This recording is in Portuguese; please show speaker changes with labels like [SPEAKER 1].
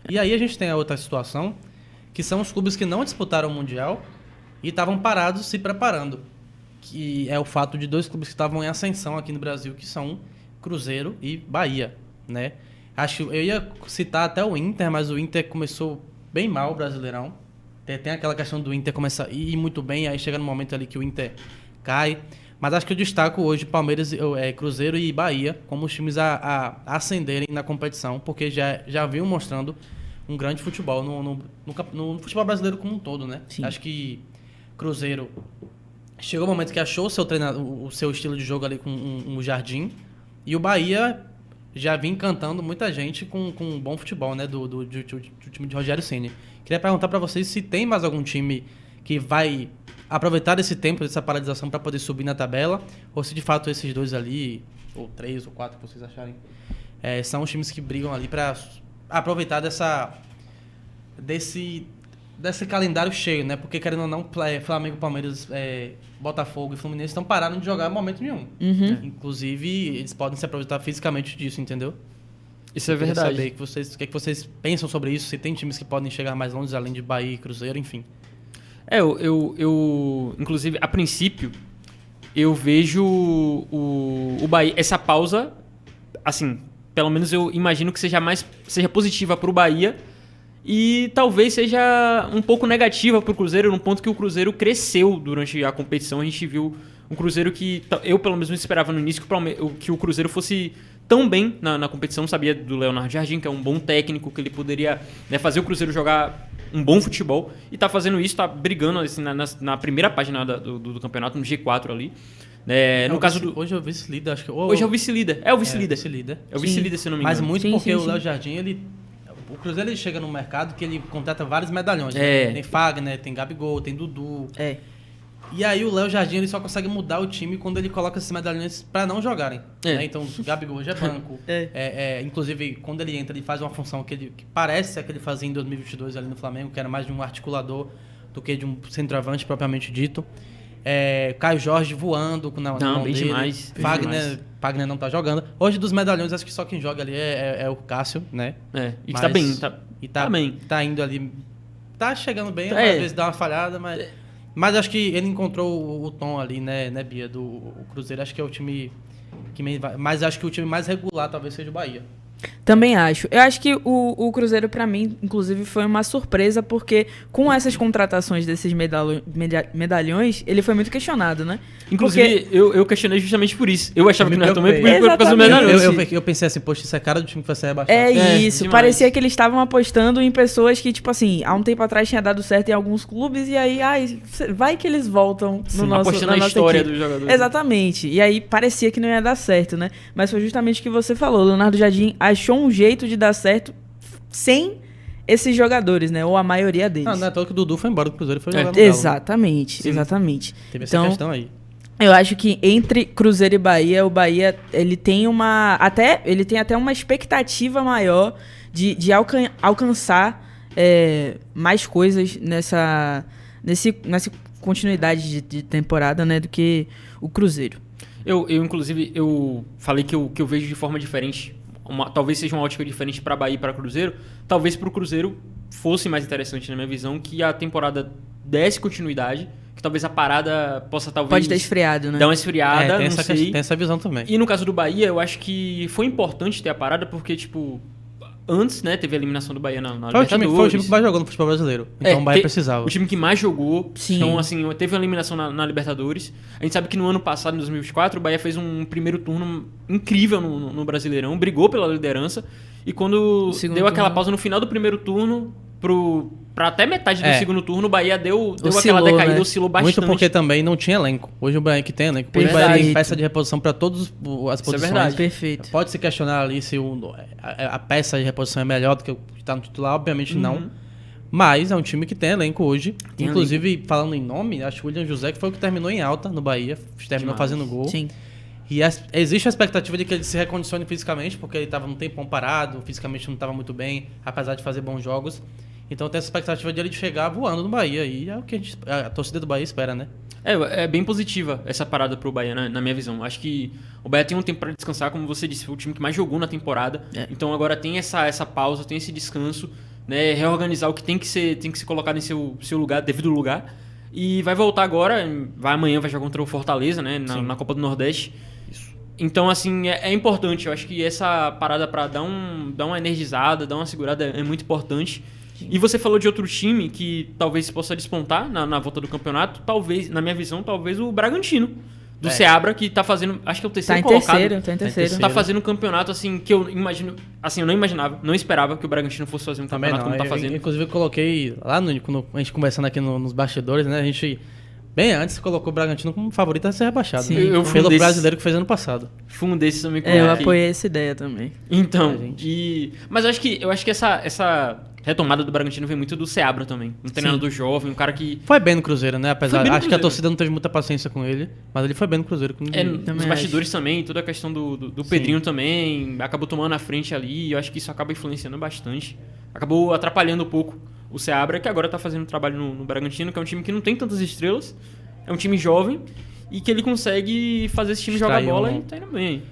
[SPEAKER 1] E aí a gente tem a outra situação, que são os clubes que não disputaram o Mundial e estavam parados se preparando. Que é o fato de 2 clubes que estavam em ascensão aqui no Brasil, que são Cruzeiro e Bahia, né? Acho que eu ia citar até o Inter, mas o Inter começou bem mal o Brasileirão. Tem aquela questão do Inter começar a ir muito bem, aí chega no momento ali que o Inter cai. Mas acho que eu destaco hoje Palmeiras, Cruzeiro e Bahia como os times a ascenderem na competição, porque já vinham mostrando um grande futebol no futebol brasileiro como um todo, né?
[SPEAKER 2] Sim.
[SPEAKER 1] Acho que Cruzeiro chegou o momento que achou o seu estilo de jogo ali com um Jardim, e o Bahia já vinha encantando muita gente com um bom futebol, né? Do time de Rogério Ceni. Queria perguntar para vocês se tem mais algum time que vai aproveitar esse tempo, dessa paralisação, para poder subir na tabela, ou se de fato esses 2 ali, ou 3 ou 4 que vocês acharem, são os times que brigam ali para aproveitar desse calendário cheio, né? Porque, querendo ou não, Flamengo, Palmeiras, Botafogo e Fluminense estão parados de jogar em momento nenhum.
[SPEAKER 2] Uhum.
[SPEAKER 1] Inclusive, eles podem se aproveitar fisicamente disso, entendeu?
[SPEAKER 2] Isso é
[SPEAKER 1] Eu queria
[SPEAKER 2] verdade.
[SPEAKER 1] saber o que vocês pensam sobre isso, se tem times que podem chegar mais longe, além de Bahia e Cruzeiro, enfim.
[SPEAKER 2] Eu inclusive, a princípio, eu vejo o Bahia, essa pausa, assim, pelo menos eu imagino que seja positiva para o Bahia e talvez seja um pouco negativa para o Cruzeiro, num ponto que o Cruzeiro cresceu durante a competição. A gente viu um Cruzeiro que eu, pelo menos, não esperava no início que o Cruzeiro fosse tão bem na competição. Sabia do Leonardo Jardim, que é um bom técnico, que ele poderia, né, fazer o Cruzeiro jogar um bom futebol, e tá fazendo isso, tá brigando assim, na primeira página do campeonato, no G4 ali. No caso
[SPEAKER 1] hoje é o vice-líder, acho que...
[SPEAKER 2] Hoje é o vice-líder. É o vice-líder.
[SPEAKER 1] Vice-líder.
[SPEAKER 2] É o vice-líder, se eu não me engano.
[SPEAKER 1] Mas muito
[SPEAKER 2] Sim,
[SPEAKER 1] porque
[SPEAKER 2] sim,
[SPEAKER 1] o
[SPEAKER 2] sim.
[SPEAKER 1] Léo Jardim, o Cruzeiro ele chega no mercado que ele contrata vários medalhões.
[SPEAKER 2] É.
[SPEAKER 1] Né? Tem Fagner, tem Gabigol, tem Dudu.
[SPEAKER 2] É.
[SPEAKER 1] E aí o Léo Jardim ele só consegue mudar o time quando ele coloca esses medalhões pra não jogarem.
[SPEAKER 2] É.
[SPEAKER 1] Né? Então o Gabigol hoje é banco. Inclusive, quando ele entra, ele faz uma função que parece a que ele fazia em 2022 ali no Flamengo, que era mais de um articulador do que de um centroavante propriamente dito. Caio Jorge voando na mão
[SPEAKER 2] bem
[SPEAKER 1] dele.
[SPEAKER 2] demais.
[SPEAKER 1] Fagner não tá jogando. Hoje dos medalhões, acho que só quem joga ali é o Cássio, né?
[SPEAKER 2] E que tá bem.
[SPEAKER 1] Tá
[SPEAKER 2] bem.
[SPEAKER 1] Tá indo ali. Tá chegando bem, às vezes dá uma falhada, mas acho que ele encontrou o tom ali, né, Bia, do Cruzeiro. Acho que é o time mas acho que o time mais regular talvez seja o Bahia.
[SPEAKER 3] Também acho. Eu acho que o Cruzeiro, pra mim, inclusive, foi uma surpresa, porque com essas contratações desses medalhões, ele foi muito questionado, né?
[SPEAKER 2] Inclusive, eu questionei justamente por isso. Eu achava que não era tão bem por causa dos
[SPEAKER 3] Exatamente.
[SPEAKER 2] medalhões.
[SPEAKER 1] Eu pensei assim, poxa, isso é cara do time que vai ser rebaixado.
[SPEAKER 3] Isso.
[SPEAKER 2] Demais.
[SPEAKER 3] Parecia que eles estavam apostando em pessoas que, tipo assim, há um tempo atrás tinha dado certo em alguns clubes, e aí, vai que eles voltam no nosso
[SPEAKER 2] apostando na história dos jogadores.
[SPEAKER 3] Exatamente. E aí parecia que não ia dar certo, né? Mas foi justamente o que você falou. Leonardo Jardim achou um jeito de dar certo sem esses jogadores, né? Ou a maioria deles.
[SPEAKER 1] Não é todo que o Dudu foi embora do Cruzeiro e foi jogar no
[SPEAKER 3] Exatamente,
[SPEAKER 1] Galo, né?
[SPEAKER 3] exatamente.
[SPEAKER 1] Teve essa questão aí.
[SPEAKER 3] Eu acho que entre Cruzeiro e Bahia, o Bahia ele tem até uma expectativa maior de alcançar mais coisas nessa continuidade de temporada, né, do que o Cruzeiro.
[SPEAKER 2] Inclusive, eu falei que eu vejo de forma diferente. Talvez seja uma ótica diferente para Bahia e para Cruzeiro. Talvez para o Cruzeiro fosse mais interessante, na minha visão, que a temporada desse continuidade, que talvez a parada possa
[SPEAKER 3] Pode ter esfriado, né?
[SPEAKER 2] dar uma esfriada,
[SPEAKER 1] Tem
[SPEAKER 2] não sei.
[SPEAKER 1] Tem essa visão também.
[SPEAKER 2] E no caso do Bahia, eu acho que foi importante ter a parada, porque, tipo, antes, né, teve a eliminação do Bahia na Libertadores.
[SPEAKER 1] Foi o time que mais jogou no futebol brasileiro. Então o Bahia precisava.
[SPEAKER 2] O time que mais jogou.
[SPEAKER 3] Sim.
[SPEAKER 2] Então, assim, teve uma eliminação na Libertadores. A gente sabe que no ano passado, em 2024, o Bahia fez um primeiro turno incrível no Brasileirão, brigou pela liderança. E quando deu aquela pausa no final do primeiro turno, pra até metade do segundo turno, o Bahia deu aquela decaída, oscilou bastante.
[SPEAKER 1] Muito porque também não tinha elenco. Hoje o Bahia que tem elenco. Hoje o Bahia tem peça de reposição para todas as posições.
[SPEAKER 2] Isso é verdade.
[SPEAKER 3] Perfeito.
[SPEAKER 1] Pode se questionar ali se a peça de reposição é melhor do que o que está no titular, obviamente não. Mas é um time que tem elenco hoje. Inclusive, falando em nome, acho que o William José que foi o que terminou em alta no Bahia. Terminou fazendo gol.
[SPEAKER 3] Sim.
[SPEAKER 1] E existe a expectativa de que ele se recondicione fisicamente, porque ele estava num tempão parado, fisicamente não estava muito bem, apesar de fazer bons jogos. Então tem essa expectativa de ele chegar voando no Bahia. E é o que a torcida do Bahia espera, né?
[SPEAKER 2] É bem positiva essa parada pro Bahia, né, na minha visão. Acho que o Bahia tem um tempo para descansar, como você disse, foi o time que mais jogou na temporada. Então agora tem essa pausa, tem esse descanso né, reorganizar o que tem que ser colocado em seu lugar, devido lugar. E vai voltar agora, amanhã vai jogar contra o Fortaleza, né, na Copa do Nordeste. Então, assim, é importante. Eu acho que essa parada pra dar uma energizada, dar uma segurada é muito importante. Sim. E você falou de outro time que talvez possa despontar na volta do campeonato. Talvez, na minha visão, talvez o Bragantino. Do Seabra, que tá fazendo... Acho que é o terceiro colocado.
[SPEAKER 3] Tá em terceiro.
[SPEAKER 2] Tá fazendo um campeonato, assim, que eu imagino... Assim, eu não imaginava, não esperava que o Bragantino fosse fazer um campeonato como tá fazendo.
[SPEAKER 1] Inclusive, eu coloquei lá quando a gente conversando aqui nos bastidores, né? A gente... Bem antes colocou o Bragantino como favorito a ser rebaixado.
[SPEAKER 3] Sim,
[SPEAKER 1] né? Pelo brasileiro que fez ano passado.
[SPEAKER 2] Fui um desses também.
[SPEAKER 3] Eu apoiei essa ideia também.
[SPEAKER 2] Então, mas eu acho que essa retomada do Bragantino vem muito do Seabra também. Um treinador jovem, um cara que...
[SPEAKER 1] Foi bem no Cruzeiro, né? Acho que a torcida não teve muita paciência com ele, mas ele foi bem no Cruzeiro.
[SPEAKER 2] Nos bastidores também, toda a questão do Pedrinho também, acabou tomando a frente ali, e eu acho que isso acaba influenciando bastante. Acabou atrapalhando um pouco o Seabra, que agora tá fazendo trabalho no Bragantino, que é um time que não tem tantas estrelas, é um time jovem, e que ele consegue fazer esse time jogar bola e tá indo bem.